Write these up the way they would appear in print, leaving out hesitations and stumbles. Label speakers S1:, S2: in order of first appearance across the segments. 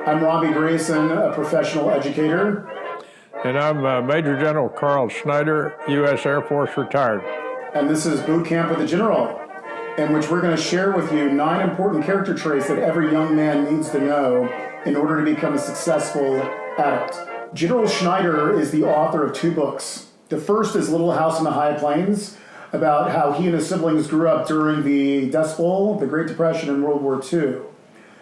S1: I'm Robbie Grayson, a professional educator.
S2: And I'm Major General Carl Schneider, U.S. Air Force retired.
S1: And this is Bootcamp with the General, in which we're going to share with you 9 important character traits that every young man needs to know in order to become a successful adult. General Schneider is the author of 2 books. The first is Little House in the High Plains, about how he and his siblings grew up during the Dust Bowl, the Great Depression, and World War II.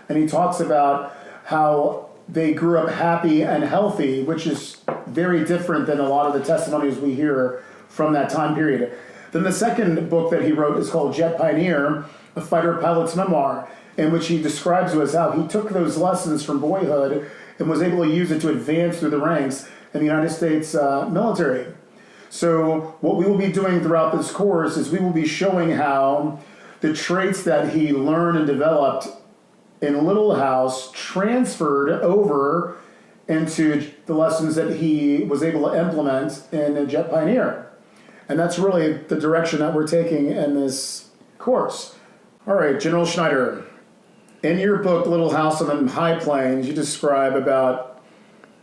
S1: And he talks about how they grew up happy and healthy, which is very different than a lot of the testimonies we hear from that time period. Then the second book that he wrote is called Jet Pioneer, a fighter pilot's memoir, in which he describes to us how he took those lessons from boyhood and was able to use it to advance through the ranks in the United States military. So what we will be doing throughout this course is we will be showing how the traits that he learned and developed in Little House transferred over into the lessons that he was able to implement in Jet Pioneer. And that's really the direction that we're taking in this course. All right, General Schneider, in your book, Little House on the High Plains, you describe about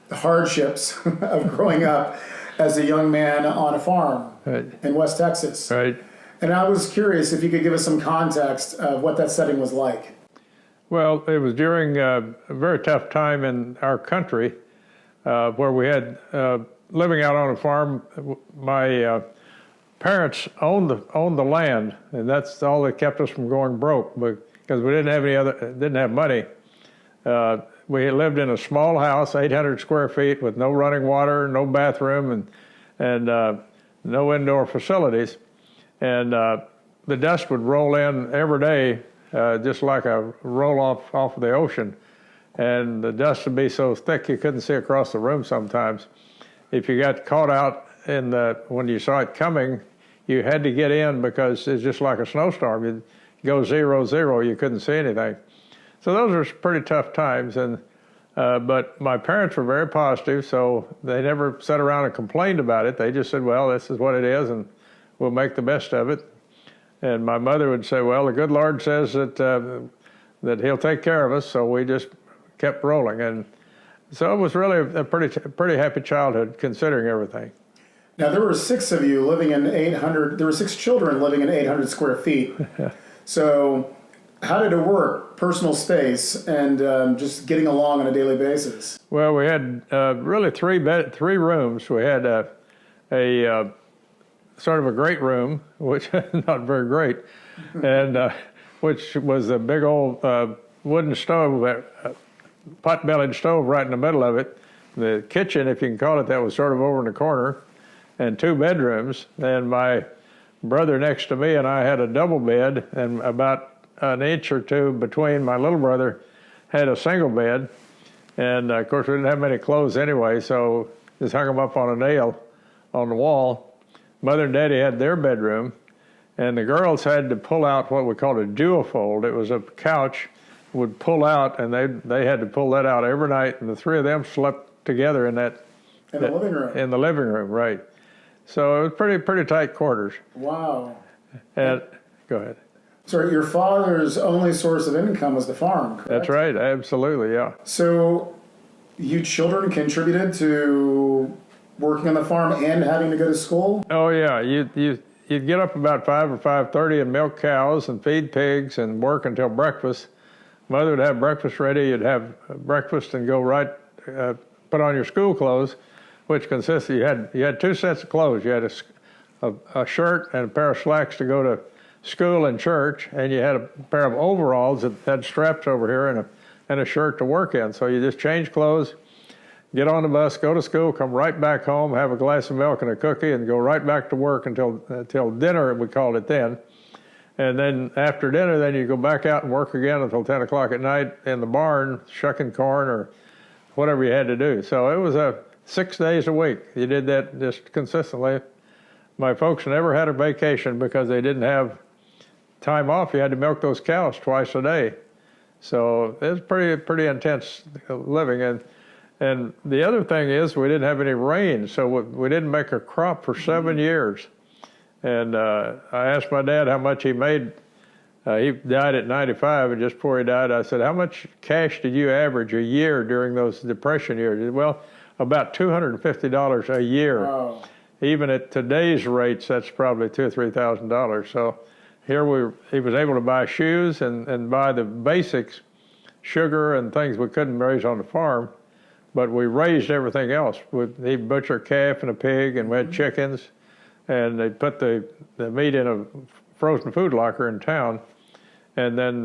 S1: the hardships of growing up as a young man on a farm in West Texas.
S2: Right.
S1: And I was curious if you could give us some context of what that setting was like.
S2: Well, it was during a very tough time in our country where we had, living out on a farm, my parents owned the land, and that's all that kept us from going broke, because we didn't have money. We had lived in a small house, 800 square feet, with no running water, no bathroom, and no indoor facilities. And the dust would roll in every day, just like a roll off of the ocean. And the dust would be so thick you couldn't see across the room sometimes. If you got caught out when you saw it coming, you had to get in because it's just like a snowstorm. You'd go 0-0, you couldn't see anything. So those were pretty tough times, but my parents were very positive, so they never sat around and complained about it. They just said, well, this is what it is, and we'll make the best of it. And my mother would say, well, the good Lord says that he'll take care of us, so we just kept rolling. And so it was really a pretty happy childhood, considering everything.
S1: Now, there were 6 of you living in 800, there were 6 children living in 800 square feet. So how did it work, personal space, and just getting along on a daily basis?
S2: Well, we had really 3 rooms. We had a sort of a great room, which not very great, and which was a big old wooden stove, pot-bellied stove right in the middle of it. The kitchen, if you can call it that, was sort of over in the corner, and 2 bedrooms. And my brother next to me and I had a double bed, and about an inch or 2 between my little brother had a single bed. And of course we didn't have many clothes anyway, so just hung them up on a nail on the wall. Mother and Daddy had their bedroom, and the girls had to pull out what we called a duofold. It was a couch would pull out, and they had to pull that out every night, and the 3 of them slept together in the living room. In the living room, right. So it was pretty tight quarters.
S1: Wow.
S2: And go ahead.
S1: So your father's only source of income was the farm, correct?
S2: That's right, absolutely, yeah.
S1: So you children contributed to working on the farm and having to go to school?
S2: Oh yeah, you'd get up about 5 or 5:30 and milk cows and feed pigs and work until breakfast. Mother would have breakfast ready. You'd have breakfast and go right, put on your school clothes, which consisted, you had 2 sets of clothes. You had a shirt and a pair of slacks to go to school and church, and you had a pair of overalls that had straps over here and a shirt to work in. So you just change clothes, get on the bus, go to school, come right back home, have a glass of milk and a cookie, and go right back to work until dinner, we called it then. And then after dinner, then you go back out and work again until 10 o'clock at night in the barn, shucking corn or whatever you had to do. So it was 6 days a week. You did that just consistently. My folks never had a vacation because they didn't have time off. You had to milk those cows twice a day. So it was pretty intense living. And the other thing is we didn't have any rain, so we didn't make a crop for 7 years. And I asked my dad how much he made He died at 95, and just before he died, I said, how much cash did you average a year during those Depression years? Well, about $250 a year.
S1: Wow.
S2: Even at today's rates, that's probably $2,000 or $3,000. So here he was able to buy shoes and buy the basics, sugar and things we couldn't raise on the farm, but we raised everything else. He'd butcher a calf and a pig, and we had chickens, and they put the meat in a frozen food locker in town, and then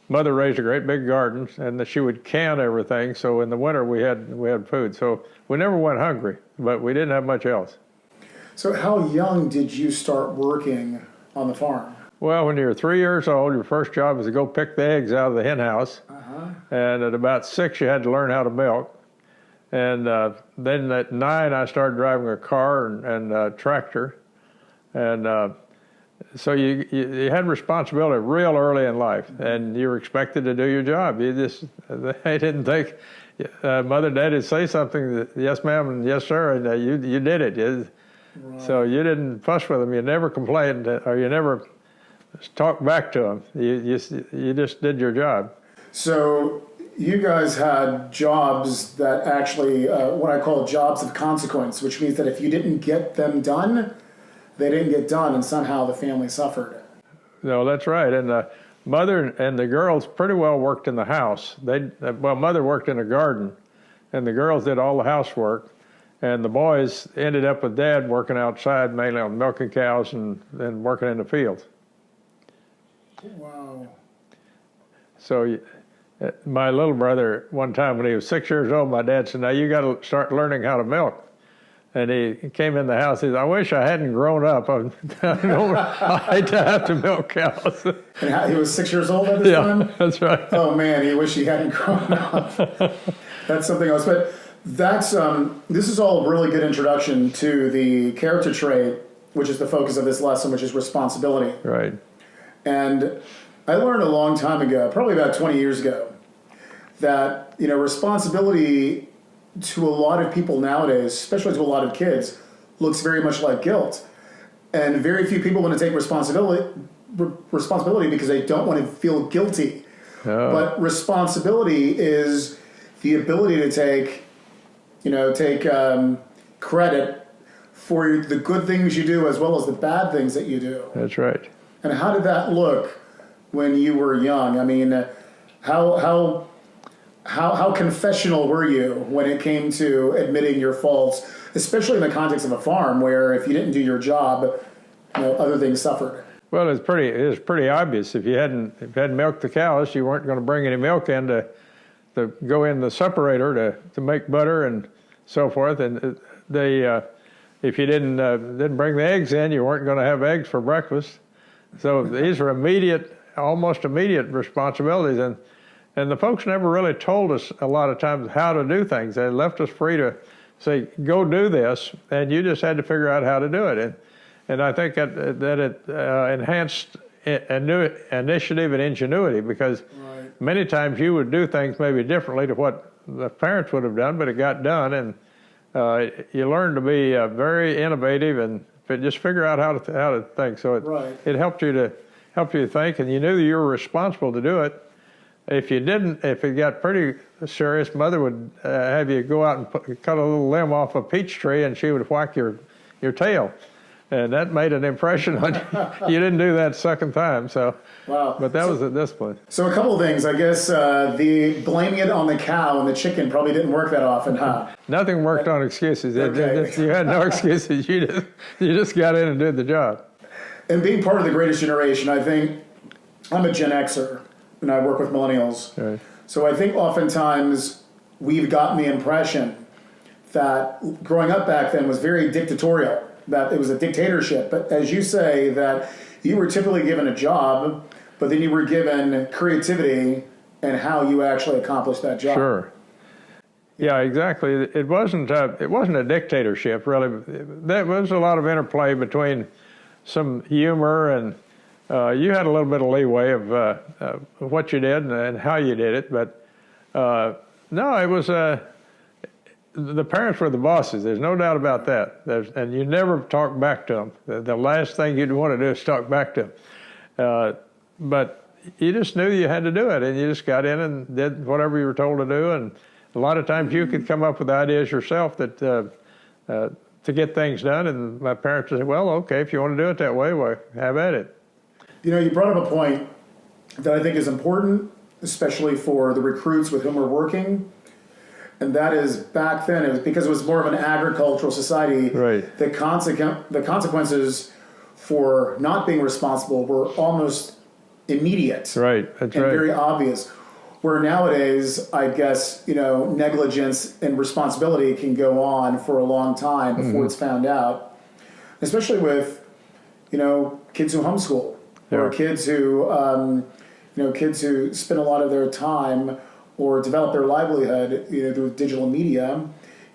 S2: Mother raised a great big garden, and she would can everything, so in the winter we had food. So we never went hungry, but we didn't have much else.
S1: So how young did you start working on the farm?
S2: Well, when you're 3 years old, your first job was to go pick the eggs out of the hen house. And at about 6, you had to learn how to milk. And then at 9, I started driving a car and a tractor. And so you had responsibility real early in life, and you were expected to do your job. They didn't think, Mother and Dad would say something, yes ma'am and yes sir, and you did it. Right. So you didn't fuss with them. You never complained, or you never talked back to them. You just did your job. So
S1: you guys had jobs that actually, what I call jobs of consequence, which means that if you didn't get them done, they didn't get done, and somehow the family suffered.
S2: No, that's right. And Mother and the girls pretty well worked in the house. Mother worked in a garden, and the girls did all the housework. And the boys ended up with Dad working outside, mainly on milking cows and working in the fields.
S1: Wow.
S2: So my little brother, one time when he was 6 years old, my dad said, now you got to start learning how to milk. And he came in the house, he said, I wish I hadn't grown up. I hate to have to milk cows.
S1: And he was 6 years old at this time?
S2: Yeah, that's right.
S1: Oh man, he wished he hadn't grown up. That's something else. But this is all a really good introduction to the character trait, which is the focus of this lesson, which is responsibility.
S2: Right.
S1: And I learned a long time ago, probably about 20 years ago, that responsibility to a lot of people nowadays, especially to a lot of kids, looks very much like guilt. And very few people want to take responsibility because they don't want to feel guilty. Oh. But responsibility is the ability to take credit for the good things you do as well as the bad things that you do.
S2: That's right.
S1: And how did that look when you were young? I mean, how confessional were you when it came to admitting your faults, especially in the context of a farm where if you didn't do your job, other things suffered?
S2: Well, it was pretty obvious. If you hadn't milked the cows, you weren't going to bring any milk in to go in the separator to make butter and so forth. And if you didn't bring the eggs in, you weren't going to have eggs for breakfast. So these are almost immediate responsibilities. And the folks never really told us a lot of times how to do things. They left us free to say, go do this, and you just had to figure out how to do it. And I think that it enhanced initiative and ingenuity, because many times you would do things maybe differently to what the parents would have done, but it got done, and you learned to be very innovative and just figure out how to think. So it helped you to think, and you knew you were responsible to do it. If it got pretty serious, Mother would have you go out and cut a little limb off a peach tree, and she would whack your tail. And that made an impression on you. You didn't do that second time, so.
S1: Wow.
S2: But that was a discipline.
S1: So a couple of things. I guess the blaming it on the cow and the chicken probably didn't work that often, huh?
S2: Nothing worked on excuses.
S1: Okay.
S2: You had no excuses. You just got in and did the job.
S1: And being part of the greatest generation, I think I'm a Gen Xer, and I work with millennials.
S2: Right.
S1: So I think oftentimes we've gotten the impression that growing up back then was very dictatorial, that it was a dictatorship. But as you say, that you were typically given a job, but then you were given creativity and how you actually accomplished that job.
S2: Sure. Yeah, exactly. It wasn't a dictatorship, really. There was a lot of interplay between some humor, and you had a little bit of leeway of what you did and how you did it. But no, it was the parents were the bosses. There's no doubt about that. And you never talk back to them. The last thing you'd want to do is talk back to them. but you just knew you had to do it, and you just got in and did whatever you were told to do. And a lot of times you could come up with ideas yourself that to get things done. And my parents would say, well, okay, if you want to do it that way, well, have at it.
S1: You know, you brought up a point that I think is important, especially for the recruits with whom we're working. And that is, back then, it was because it was more of an agricultural society.
S2: Right.
S1: The consequences for not being responsible were almost immediate.
S2: Right. That's
S1: and
S2: right.
S1: very obvious. Where nowadays, I guess, you know, negligence and responsibility can go on for a long time before it's found out. Especially with, you know, kids who homeschool, or kids who, kids who spend a lot of their time or develop their livelihood, you know, through digital media.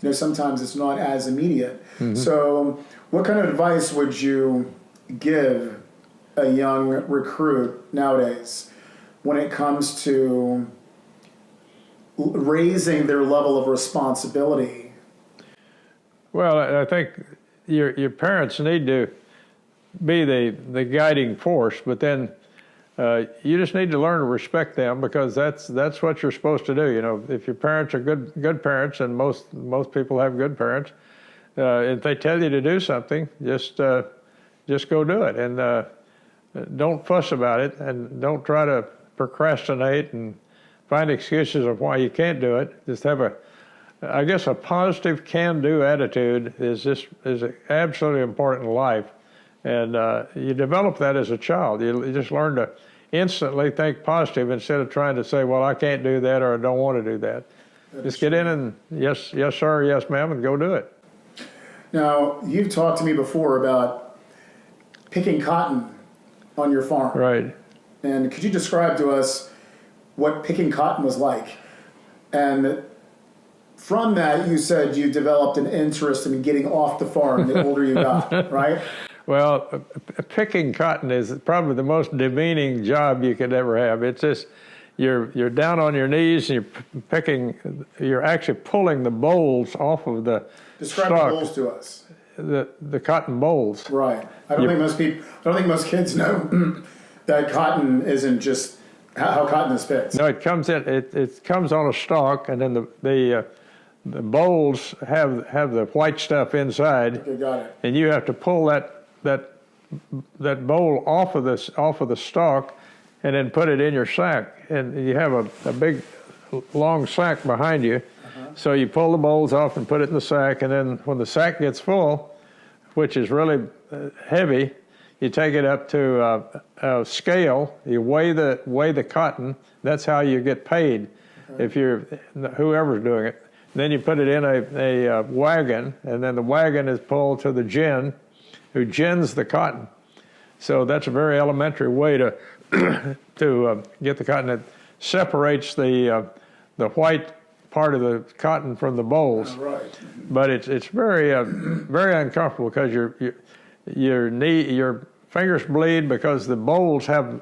S1: You know, sometimes it's not as immediate. So, what kind of advice would you give a young recruit nowadays when it comes to raising their level of responsibility?
S2: Well, I think your parents need to be the guiding force, but then you just need to learn to respect them, because that's what you're supposed to do. You know, if your parents are good parents, and most people have good parents, if they tell you to do something, just go do it, and don't fuss about it, and don't try to procrastinate and find excuses of why you can't do it. Just have I guess a positive can-do attitude is absolutely important in life, and you develop that as a child. You just learn to instantly think positive instead of trying to say, well, I can't do that, or I don't want to do that. Just get in and yes sir, yes ma'am, and go do it.
S1: Now, you've talked to me before about picking cotton on your farm.
S2: Right.
S1: And could you describe to us what picking cotton was like? And from that, you said you developed an interest in getting off the farm the older you got, right?
S2: Well, picking cotton is probably the most demeaning job you could ever have. It's just, you're down on your knees and you're actually pulling the bolls off of the
S1: Describe
S2: stalk.
S1: the bolls to us.
S2: The cotton bolls.
S1: Right. I don't think most kids know that cotton isn't just how cotton is picked.
S2: No, it comes in. It comes on a stalk, and then the bolls have the white stuff inside.
S1: Okay, got it.
S2: And you have to pull that bowl off of the stalk, and then put it in your sack. And you have a big, long sack behind you. So you pull the bolls off and put it in the sack, and then when the sack gets full, which is really heavy, you take it up to a scale. You weigh the cotton. That's how you get paid, if you're whoever's doing it. Then you put it in a wagon, and then the wagon is pulled to the gin, who gins the cotton. So that's a very elementary way to get the cotton. It separates the white part of the cotton from the bolls.
S1: Right.
S2: But it's very very uncomfortable, because your fingers bleed, because the bolls have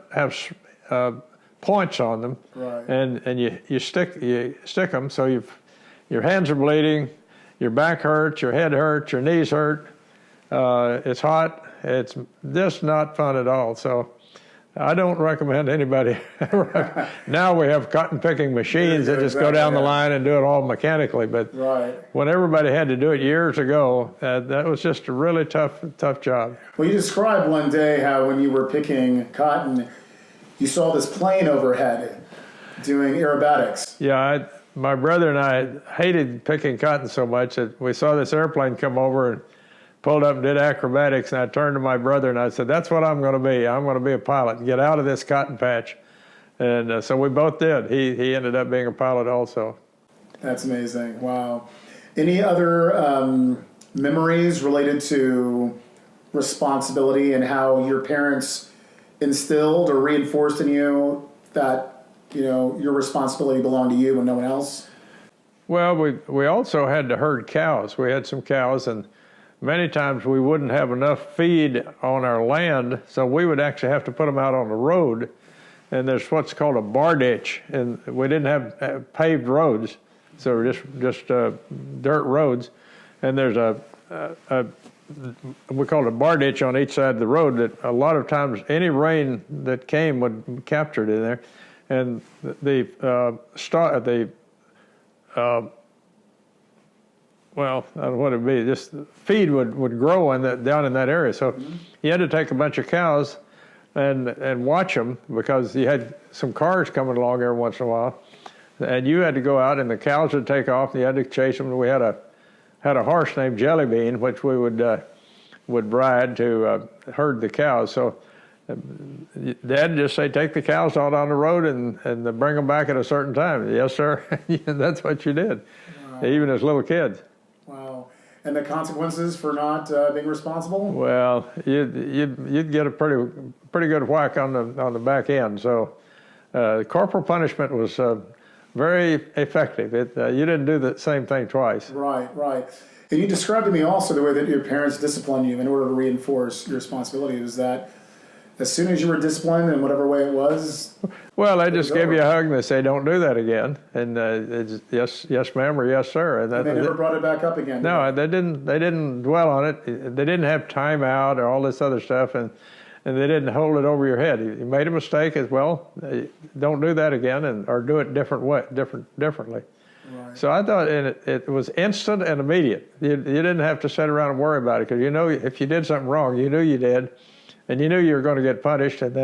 S2: points on them.
S1: Right.
S2: And you stick them, so your hands are bleeding, your back hurts, your head hurts, your knees hurt. It's hot. It's just not fun at all. So I don't recommend anybody. Now we have cotton picking machines that just go down the line and do it all mechanically. But when everybody had to do it years ago, that was just a really tough job.
S1: Well, you described one day how when you were picking cotton, you saw this plane overhead doing aerobatics.
S2: Yeah, my brother and I hated picking cotton so much that we saw this airplane come over and pulled up and did acrobatics, and I turned to my brother and I said, that's what I'm going to be. I'm going to be a pilot and get out of this cotton patch. And so we both did. He ended up being a pilot also.
S1: That's amazing. Wow. Any other memories related to responsibility and how your parents instilled or reinforced in you that, you know, your responsibility belonged to you and no one else? Well,
S2: we also had to herd cows. We had some cows, and many times we wouldn't have enough feed on our land, so we would actually have to put them out on the road. And there's what's called a bar ditch, and we didn't have paved roads, so just dirt roads. And there's a we called it a bar ditch on each side of the road that a lot of times any rain that came would be captured in there. And well, I don't know what it'd be, just feed would grow down in that area. So you had to take a bunch of cows and watch them, because you had some cars coming along every once in a while. And you had to go out and the cows would take off and you had to chase them. We had a horse named Jelly Bean, which we would ride to herd the cows. So Dad just say, take the cows all down the road and bring them back at a certain time. Yes, sir. That's what you did, even as little kids.
S1: Wow. And the consequences for not being responsible?
S2: Well, you'd get a pretty good whack on the back end. So corporal punishment was very effective. You didn't do the same thing twice.
S1: Right, right. And you described to me also the way that your parents disciplined you in order to reinforce your responsibility. Was that as soon as you were disciplined in whatever way it was?
S2: Well, they just give you a hug and they say, don't do that again. And it's yes, ma'am, or yes, sir. And
S1: they never brought it back up again?
S2: No, they didn't dwell on it. They didn't have time out or all this other stuff, and they didn't hold it over your head. You made a mistake as well, don't do that again, or do it differently. Right. So I thought it was instant and immediate. You didn't have to sit around and worry about it, because you know if you did something wrong, you knew you did, and you knew you were going to get punished, and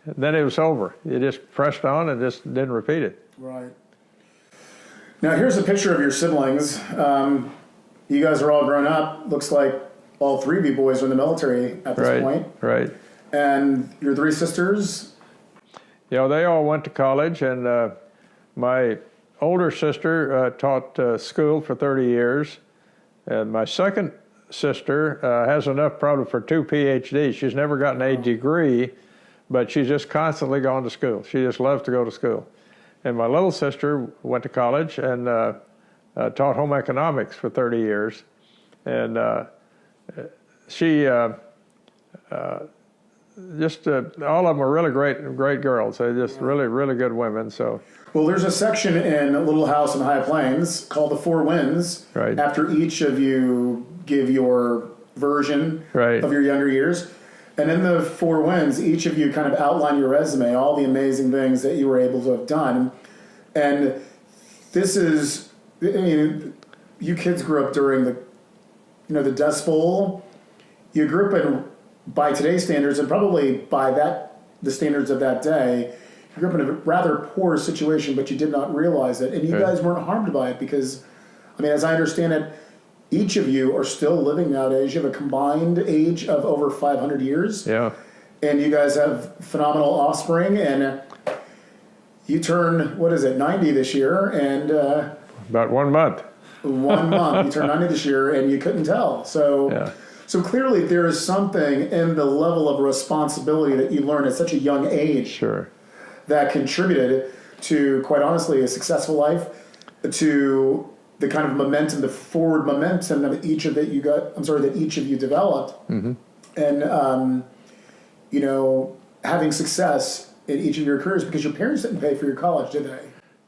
S2: then it was over. You just pressed on and just didn't repeat it. Right.
S1: Now here's a picture of your siblings. You guys are all grown up. Looks like all three of you boys are in the military at this point.
S2: Right.
S1: And your three sisters?
S2: Yeah, they all went to college, and my older sister taught school for 30 years, and my second sister has enough probably for 2 PhDs. She's never gotten a degree, but she's just constantly gone to school. She just loves to go to school. And my little sister went to college and taught home economics for 30 years. And she just all of them are really great girls. They're just really good women. So.
S1: Well, there's a section in Little House in High Plains called the 4 Winds.
S2: Right.
S1: After each of you give your version of your younger years. And in the 4 Winds, each of you kind of outline your resume, all the amazing things that you were able to have done. And this is, I mean, you kids grew up during the Dust Bowl. You grew up in, by today's standards, and probably by the standards of that day, you grew up in a rather poor situation, but you did not realize it. And you guys weren't harmed by it because, I mean, as I understand it, each of you are still living nowadays. You have a combined age of over 500 years.
S2: Yeah.
S1: And you guys have phenomenal offspring. And you turn, 90 this year. And
S2: about 1 month.
S1: 1 month. You turned 90 this year, and you couldn't tell. So clearly there is something in the level of responsibility that you learn at such a young age that contributed to, quite honestly, a successful life, to the kind of momentum, the forward momentum that each of you developed, and having success in each of your careers, because your parents didn't pay for your college, did they?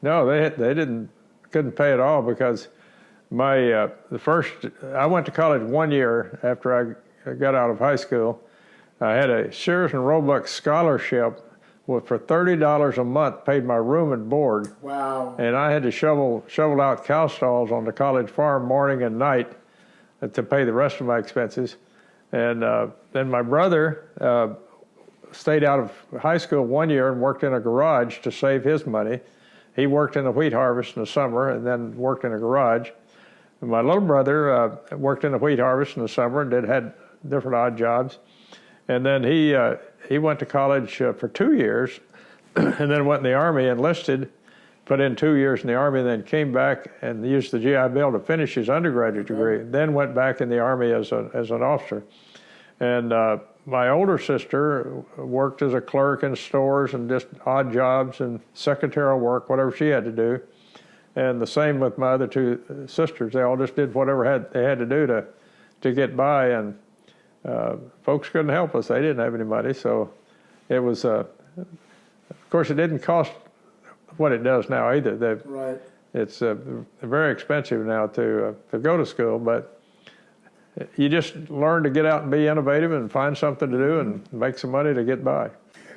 S2: No, they couldn't pay at all, because I went to college 1 year after I got out of high school. I had a Sears and Roebuck scholarship for $30 a month, paid my room and board.
S1: Wow.
S2: And I had to shovel out cow stalls on the college farm morning and night to pay the rest of my expenses. And then my brother stayed out of high school 1 year and worked in a garage to save his money. He worked in the wheat harvest in the summer and then worked in a garage. And my little brother worked in the wheat harvest in the summer and had different odd jobs. And then he went to college for 2 years and then went in the Army, enlisted, put in 2 years in the Army, and then came back and used the GI Bill to finish his undergraduate degree, then went back in the Army as an officer. And my older sister worked as a clerk in stores and just odd jobs and secretarial work, whatever she had to do. And the same with my other 2 sisters. They all just did whatever they had to do to get by, and folks couldn't help us. They didn't have any money, so it was, of course, it didn't cost what it does now either. It's very expensive now to go to school, but you just learn to get out and be innovative and find something to do and make some money to get by.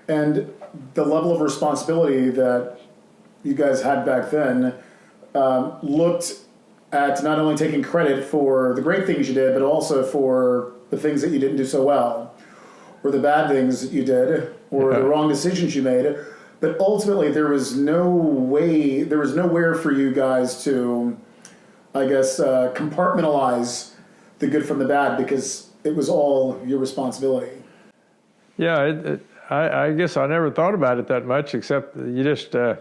S1: And the level of responsibility that you guys had back then looked at not only taking credit for the great things you did, but also for the things that you didn't do so well, or the bad things that you did, or the wrong decisions you made. But ultimately, there was nowhere for you guys to, I guess, compartmentalize the good from the bad, because it was all your responsibility.
S2: Yeah, I guess I never thought about it that much, except you just, the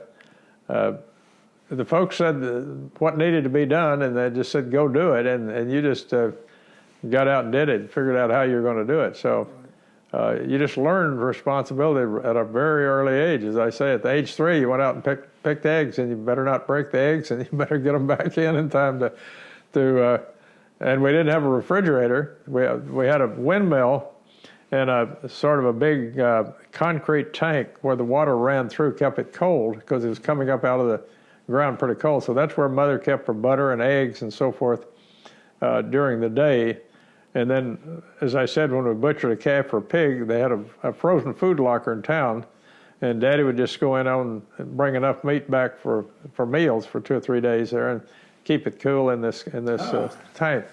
S2: folks said what needed to be done, and they just said, go do it, and you just got out and did it, figured out how you were going to do it. So you just learned responsibility at a very early age. As I say, at the age 3, you went out and picked eggs, and you better not break the eggs, and you better get them back in time to and we didn't have a refrigerator. We had a windmill and a sort of a big concrete tank where the water ran through, kept it cold because it was coming up out of the ground pretty cold. So that's where Mother kept her butter and eggs and so forth during the day. And then, as I said, when we butchered a calf or a pig, they had a frozen food locker in town, and Daddy would just go in and bring enough meat back for meals for 2 or 3 days there and keep it cool in this tank.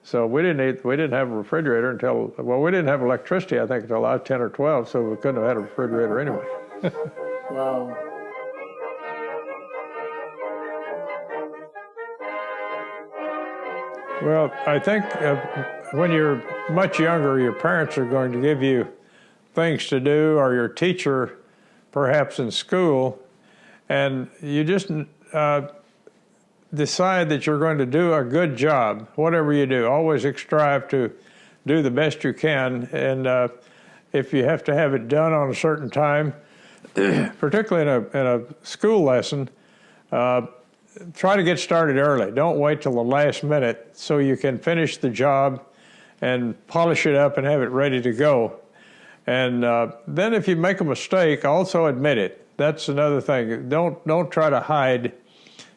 S2: So we didn't have a refrigerator until, well, we didn't have electricity, I think, until I was 10 or 12, so we couldn't have had a refrigerator anyway.
S1: Wow.
S2: Well, I think when you're much younger, your parents are going to give you things to do, or your teacher, perhaps in school, and you just decide that you're going to do a good job, whatever you do. Always strive to do the best you can, and if you have to have it done on a certain time, particularly in a school lesson, try to get started early. Don't wait till the last minute so you can finish the job and polish it up and have it ready to go. And then if you make a mistake, also admit it. That's another thing. Don't try to hide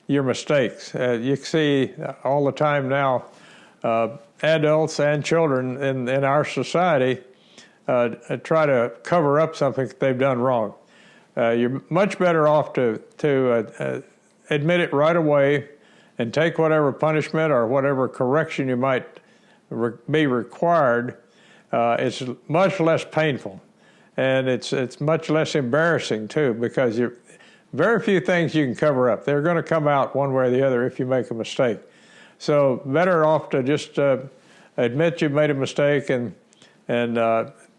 S2: your mistakes. You see all the time now, adults and children in our society try to cover up something they've done wrong. You're much better off to admit it right away and take whatever punishment or whatever correction you might be required. It's much less painful, and it's much less embarrassing too, because very few things you can cover up. They're going to come out one way or the other if you make a mistake. So better off to just admit you made a mistake and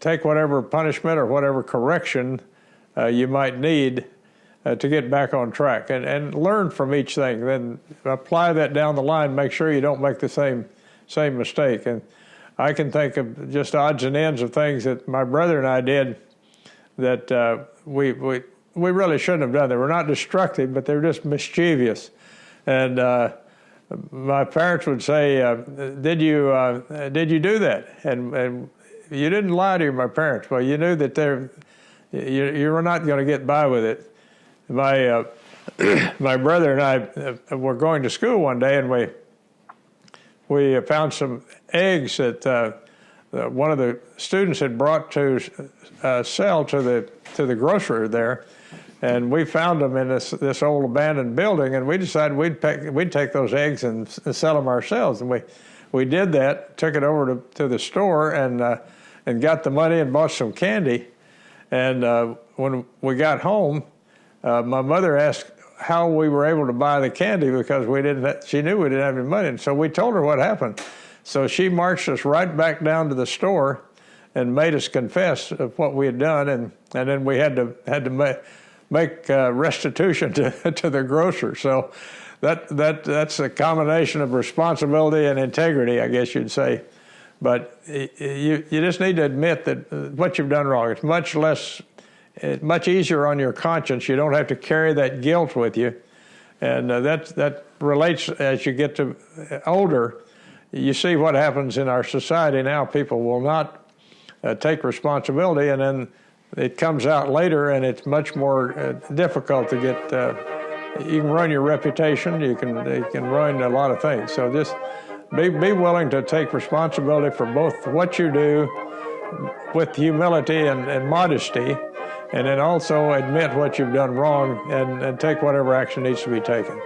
S2: take whatever punishment or whatever correction you might need to get back on track, and learn from each thing. Then apply that down the line. Make sure you don't make the same mistake. And I can think of just odds and ends of things that my brother and I did that we really shouldn't have done. They were not destructive, but they were just mischievous. And my parents would say, "Did you do that?" And you didn't lie to my parents. Well, you knew that you were not going to get by with it. My brother and I were going to school one day, and we found some eggs that one of the students had brought to sell to the grocer there, and we found them in this old abandoned building, and we decided we'd take those eggs and sell them ourselves, and we did that. Took it over to the store and got the money and bought some candy, and when we got home. My mother asked how we were able to buy the candy because she knew we didn't have any money. And so we told her what happened. So she marched us right back down to the store and made us confess of what we had done. And then we had to make restitution to the grocer. So that's a combination of responsibility and integrity, I guess you'd say. But you just need to admit that what you've done wrong. It's much easier on your conscience. You don't have to carry that guilt with you. And that relates as you get to older. You see what happens in our society now. People will not take responsibility, and then it comes out later, and it's much more difficult to get. You can ruin your reputation. You can ruin a lot of things. So be willing to take responsibility for both what you do with humility and modesty, and then also admit what you've done wrong and take whatever action needs to be taken.